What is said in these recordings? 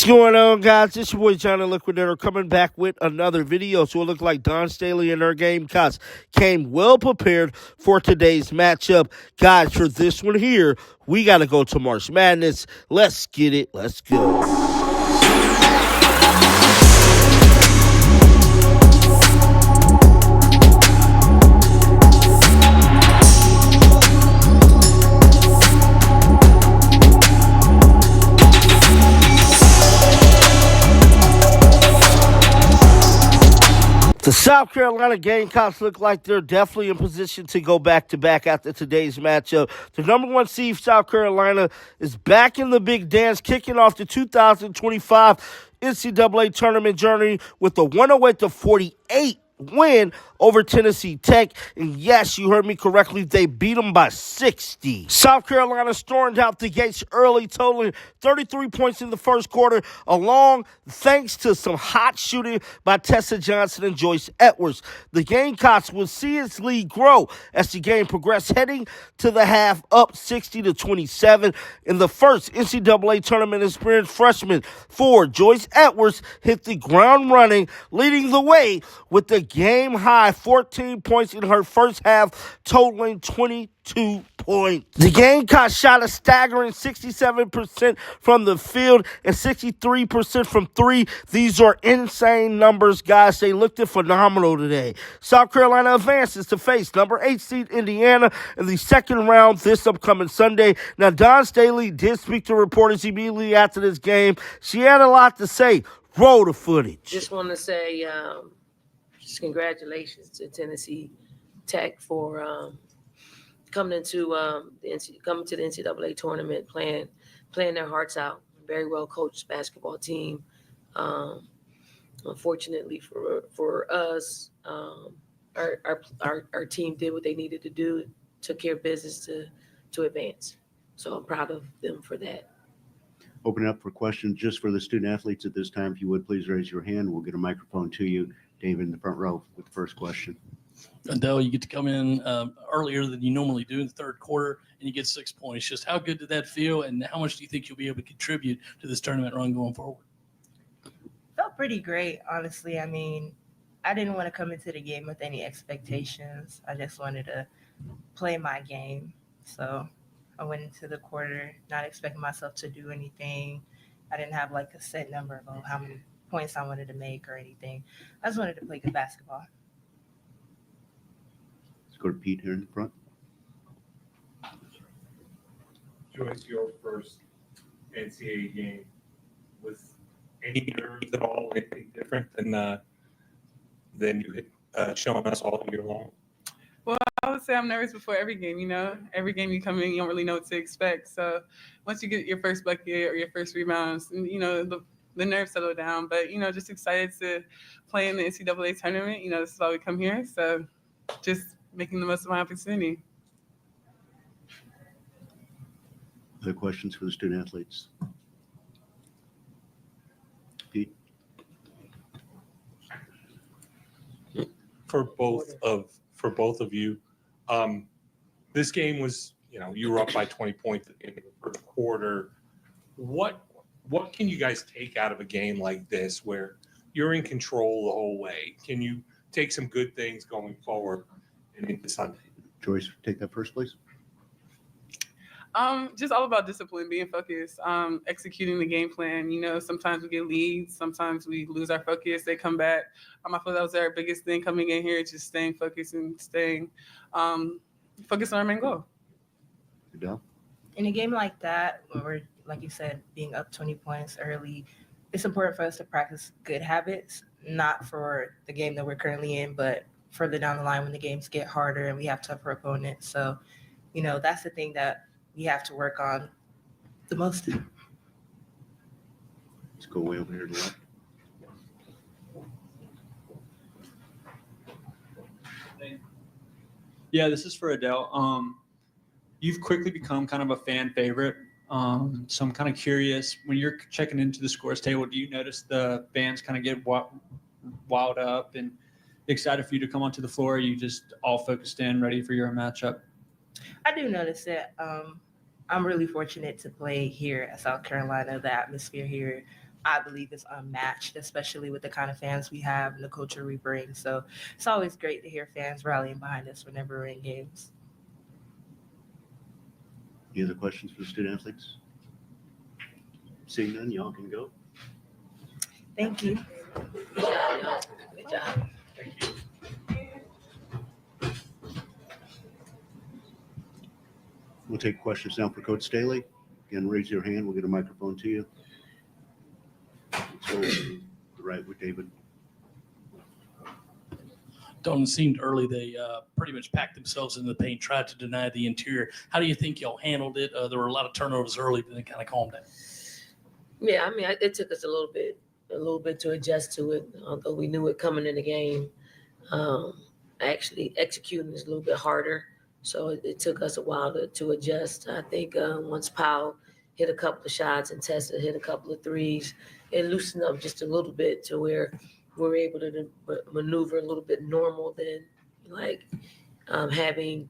What's going on, guys? It's your boy John the Liquidator coming back with another video. So it looked like Don Staley and her Gamecocks came well prepared for today's matchup. Guys, for this one here, we got to go to March Madness. Let's get it. Let's go. The South Carolina Gamecocks look like they're definitely in position to go back-to-back after today's matchup. The number one seed, South Carolina, is back in the big dance, kicking off the 2025 NCAA tournament journey with a 108-48 win over Tennessee Tech. And yes, you heard me correctly, they beat them by 60. South Carolina stormed out the gates early, totaling 33 points in the first quarter, along thanks to some hot shooting by Tessa Johnson and Joyce Edwards. The Gamecocks will see its lead grow as the game progressed, heading to the half up 60-27. In the first NCAA tournament experience, freshman forward Joyce Edwards hit the ground running, leading the way with the game-high 14 points in her first half, totaling 22 points. The Gamecocks shot a staggering 67% from the field and 63% from three. These are insane numbers, guys. They looked phenomenal today. South Carolina advances to face number 8 seed Indiana in the second round this upcoming Sunday. Now, Don Staley did speak to reporters immediately after this game. She had a lot to say. Roll the footage. Just want to say congratulations to Tennessee Tech for coming to the NCAA tournament, playing their hearts out. Very well coached basketball team. Unfortunately for us, our team did what they needed to do, took care of business to advance. So I'm proud of them for that. Open it up for questions just for the student athletes at this time. If you would, please raise your hand. We'll get a microphone to you. David in the front row with the first question. Adele, you get to come in earlier than you normally do in the third quarter, and you get 6 points. Just how good did that feel, and how much do you think you'll be able to contribute to this tournament run going forward? Felt pretty great, honestly. I mean, I didn't want to come into the game with any expectations. I just wanted to play my game. So I went into the quarter not expecting myself to do anything. I didn't have like a set number of how many points I wanted to make or anything. I just wanted to play good basketball. Let's go to Pete here in the front. Joyce, your first NCAA game, was any nerves at all, anything different than you had shown us all year long? Well, I would say I'm nervous before every game, Every game you come in, you don't really know what to expect. So once you get your first bucket or your first rebounds, the nerves settle down. But, just excited to play in the NCAA tournament. This is why we come here. So just making the most of my opportunity. Other questions for the student athletes? Pete? For both of you, this game was, you were up by 20 points at the end of the first quarter. What can you guys take out of a game like this where you're in control the whole way? Can you take some good things going forward and into Sunday? Joyce, take that first, please. Just all about discipline, being focused, executing the game plan. Sometimes we get leads, sometimes we lose our focus, they come back. I feel that was our biggest thing coming in here, just staying focused and staying focused on our main goal. Adele? In a game like that, where we're, like you said, being up 20 points early, it's important for us to practice good habits, not for the game that we're currently in, but further down the line when the games get harder and we have tougher opponents. So, that's the thing that we have to work on the most. Let's go way over here to the left. Yeah, this is for Adele. You've quickly become kind of a fan favorite. So I'm kind of curious, when you're checking into the scores table, do you notice the fans kind of get wild up and excited for you to come onto the floor? Or are you just all focused in, ready for your matchup? I do notice it. I'm really fortunate to play here at South Carolina. The atmosphere here I believe is unmatched, especially with the kind of fans we have and the culture we bring. So it's always great to hear fans rallying behind us whenever we're in games. Any other questions for the student athletes? Seeing none, y'all can go. Thank you. Good job, y'all. Good job. We'll take questions now for Coach Staley. Again, raise your hand. We'll get a microphone to you. Let's go to the right with David. Don, it seemed early they pretty much packed themselves in the paint, tried to deny the interior. How do you think y'all handled it? There were a lot of turnovers early, but then kind of calmed down. Yeah, I mean, it took us a little bit to adjust to it, although we knew it coming in the game. Actually, executing is a little bit harder, so it took us a while to adjust. I think once Powell hit a couple of shots and Tessa hit a couple of threes, it loosened up just a little bit to where we're able to maneuver a little bit normal than like having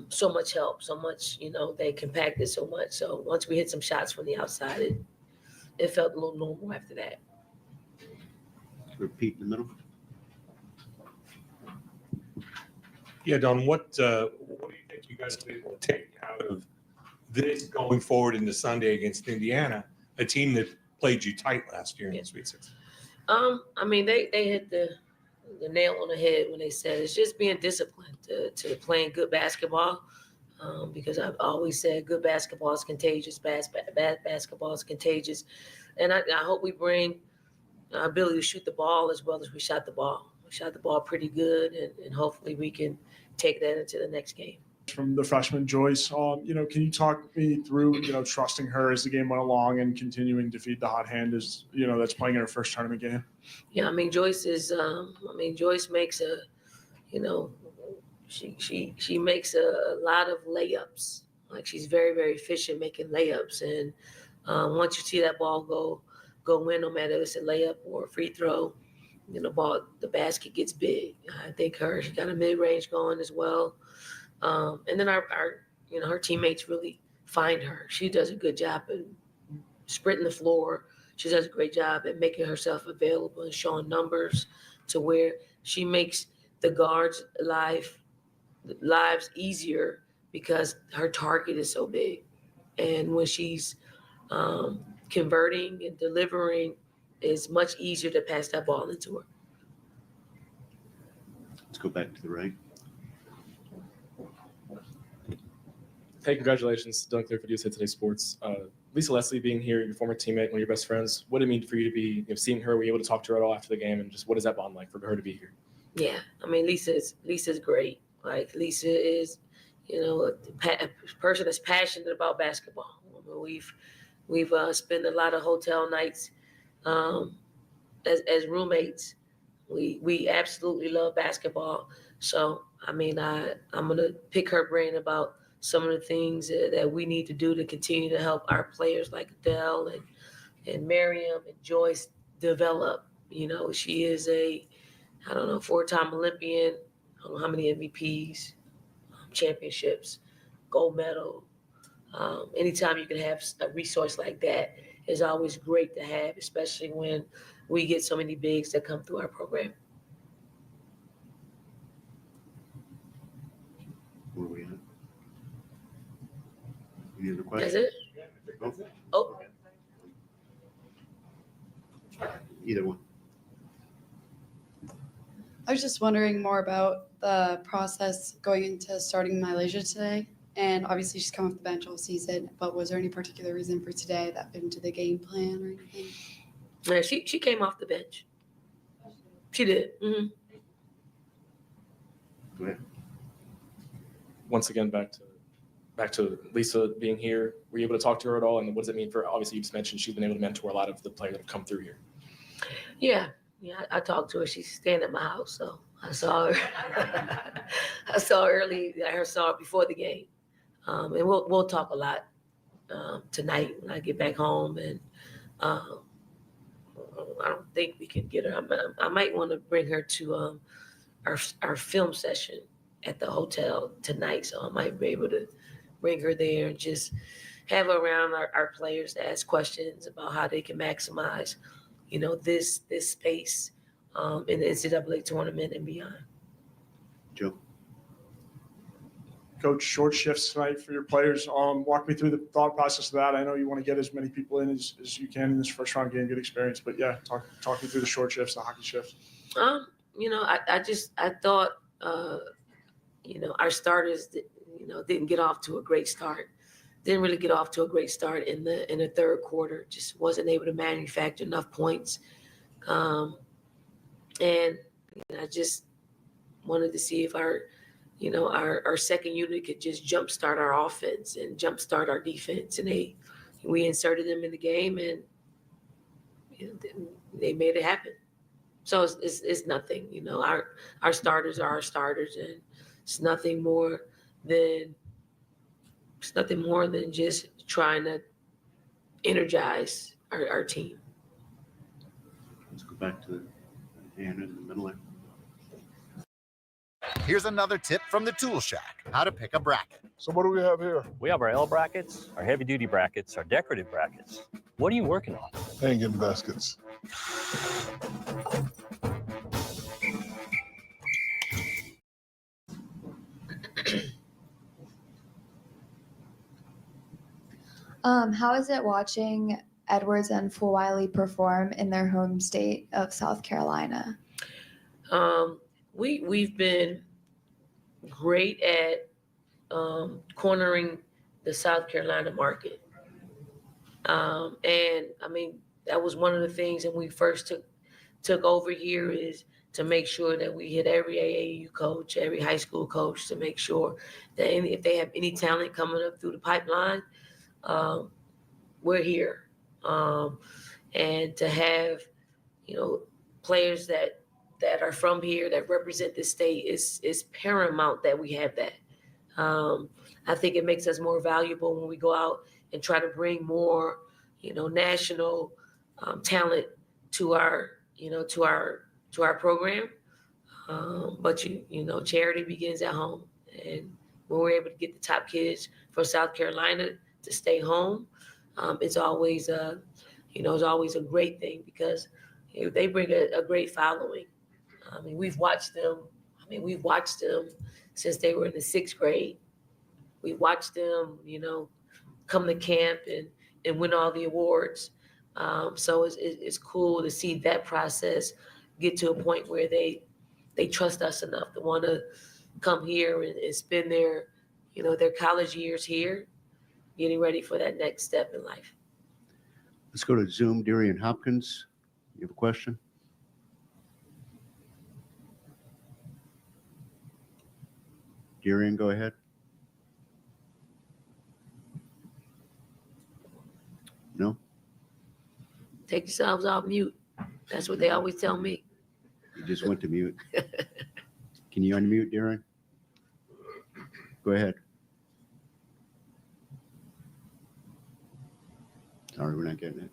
so much help, so much, they compacted so much. So once we hit some shots from the outside, it felt a little normal after that. Repeat in the middle. Yeah, Don, what do you think you guys will be able to take out of this going forward into Sunday against Indiana, a team that played you tight last year in the Sweet 16? I mean, they hit the nail on the head when they said it's just being disciplined to playing good basketball. Because I've always said good basketball is contagious, bad basketball is contagious. And I hope we bring our ability to shoot the ball as well as we shot the ball. We shot the ball pretty good, and hopefully we can take that into the next game. From the freshman Joyce, can you talk me through, trusting her as the game went along and continuing to feed the hot hand as, that's playing in her first tournament game? Yeah, I mean, Joyce makes she makes a lot of layups. Like she's very, very efficient making layups. And once you see that ball go in, no matter if it's a layup or a free throw, the basket gets big. I think she got a mid-range going as well. And then her teammates really find her. She does a good job at sprinting the floor. She does a great job at making herself available and showing numbers to where she makes the guards' lives easier because her target is so big. And when she's converting and delivering, it's much easier to pass that ball into her. Let's go back to the right. Hey, congratulations. Dylan Clear for USA Today Sports. Lisa Leslie being here, your former teammate, one of your best friends. What did it mean for you to be seeing her? Were you able to talk to her at all after the game? And just what is that bond like for her to be here? Yeah, I mean, Lisa's great. Like Lisa is, a person that's passionate about basketball. I mean, we've spent a lot of hotel nights as roommates. We absolutely love basketball. So I mean, I'm gonna pick her brain about some of the things that we need to do to continue to help our players like Adele and Miriam and Joyce develop. She is a 4-time Olympian. I don't know how many MVPs, championships, gold medal. Anytime you can have a resource like that is always great to have, especially when we get so many bigs that come through our program. Where are we at? Any other questions? That's it? Oh. Either one. I was just wondering more about the process going into starting Malaysia today. And obviously she's come off the bench all season, but was there any particular reason for today that fit into the game plan or anything? Yeah, she came off the bench. She did. Mm-hmm. Go ahead. Once again, back to Lisa being here. Were you able to talk to her at all? And what does it mean for, obviously you just mentioned she's been able to mentor a lot of the players that have come through here. Yeah, I talked to her. She's staying at my house, so I saw her. I saw her early. I saw her before the game, and we'll talk a lot tonight when I get back home. And I don't think we can get her. I might want to bring her to our film session at the hotel tonight, so I might be able to bring her there and just have around our players to ask questions about how they can maximize, this space in the NCAA tournament and beyond. Joe? Coach, short shifts tonight for your players. Walk me through the thought process of that. I know you want to get as many people in as you can in this first round, gain good experience. But yeah, talk me through the short shifts, the hockey shift. I thought, our starters, didn't get off to a great start. Didn't really get off to a great start in the third quarter. Just wasn't able to manufacture enough points. And I just wanted to see if our second unit could just jumpstart our offense and jumpstart our defense. And we inserted them in the game, and they made it happen. So it's nothing. Our starters are our starters, and it's nothing more than just trying to energize our team. Let's go back to the hand in the middle there. Here's another tip from the Tool Shack, how to pick a bracket. So what do we have here? We have our L brackets, our heavy duty brackets, our decorative brackets. What are you working on? Hanging baskets. How is it watching Edwards and Fulwiley perform in their home state of South Carolina? We've been great at cornering the South Carolina market. And I mean, that was one of the things when we first took over here, is to make sure that we hit every AAU coach, every high school coach, to make sure that if they have any talent coming up through the pipeline, we're here. And to have, players that are from here that represent the state is paramount that we have that. I think it makes us more valuable when we go out and try to bring more, national talent to our program. But charity begins at home, and when we're able to get the top kids from South Carolina to stay home, it's always a great thing, because they bring a great following. I mean, we've watched them since they were in the 6th grade. We watched them, come to camp and win all the awards. So it's cool to see that process get to a point where they trust us enough to want to come here and spend their college years here, getting ready for that next step in life. Let's go to Zoom. Darian Hopkins, you have a question? Darian, go ahead. No? Take yourselves off mute. That's what they always tell me. You just went to mute. Can you unmute, Darian? Go ahead. Sorry, we're not getting it.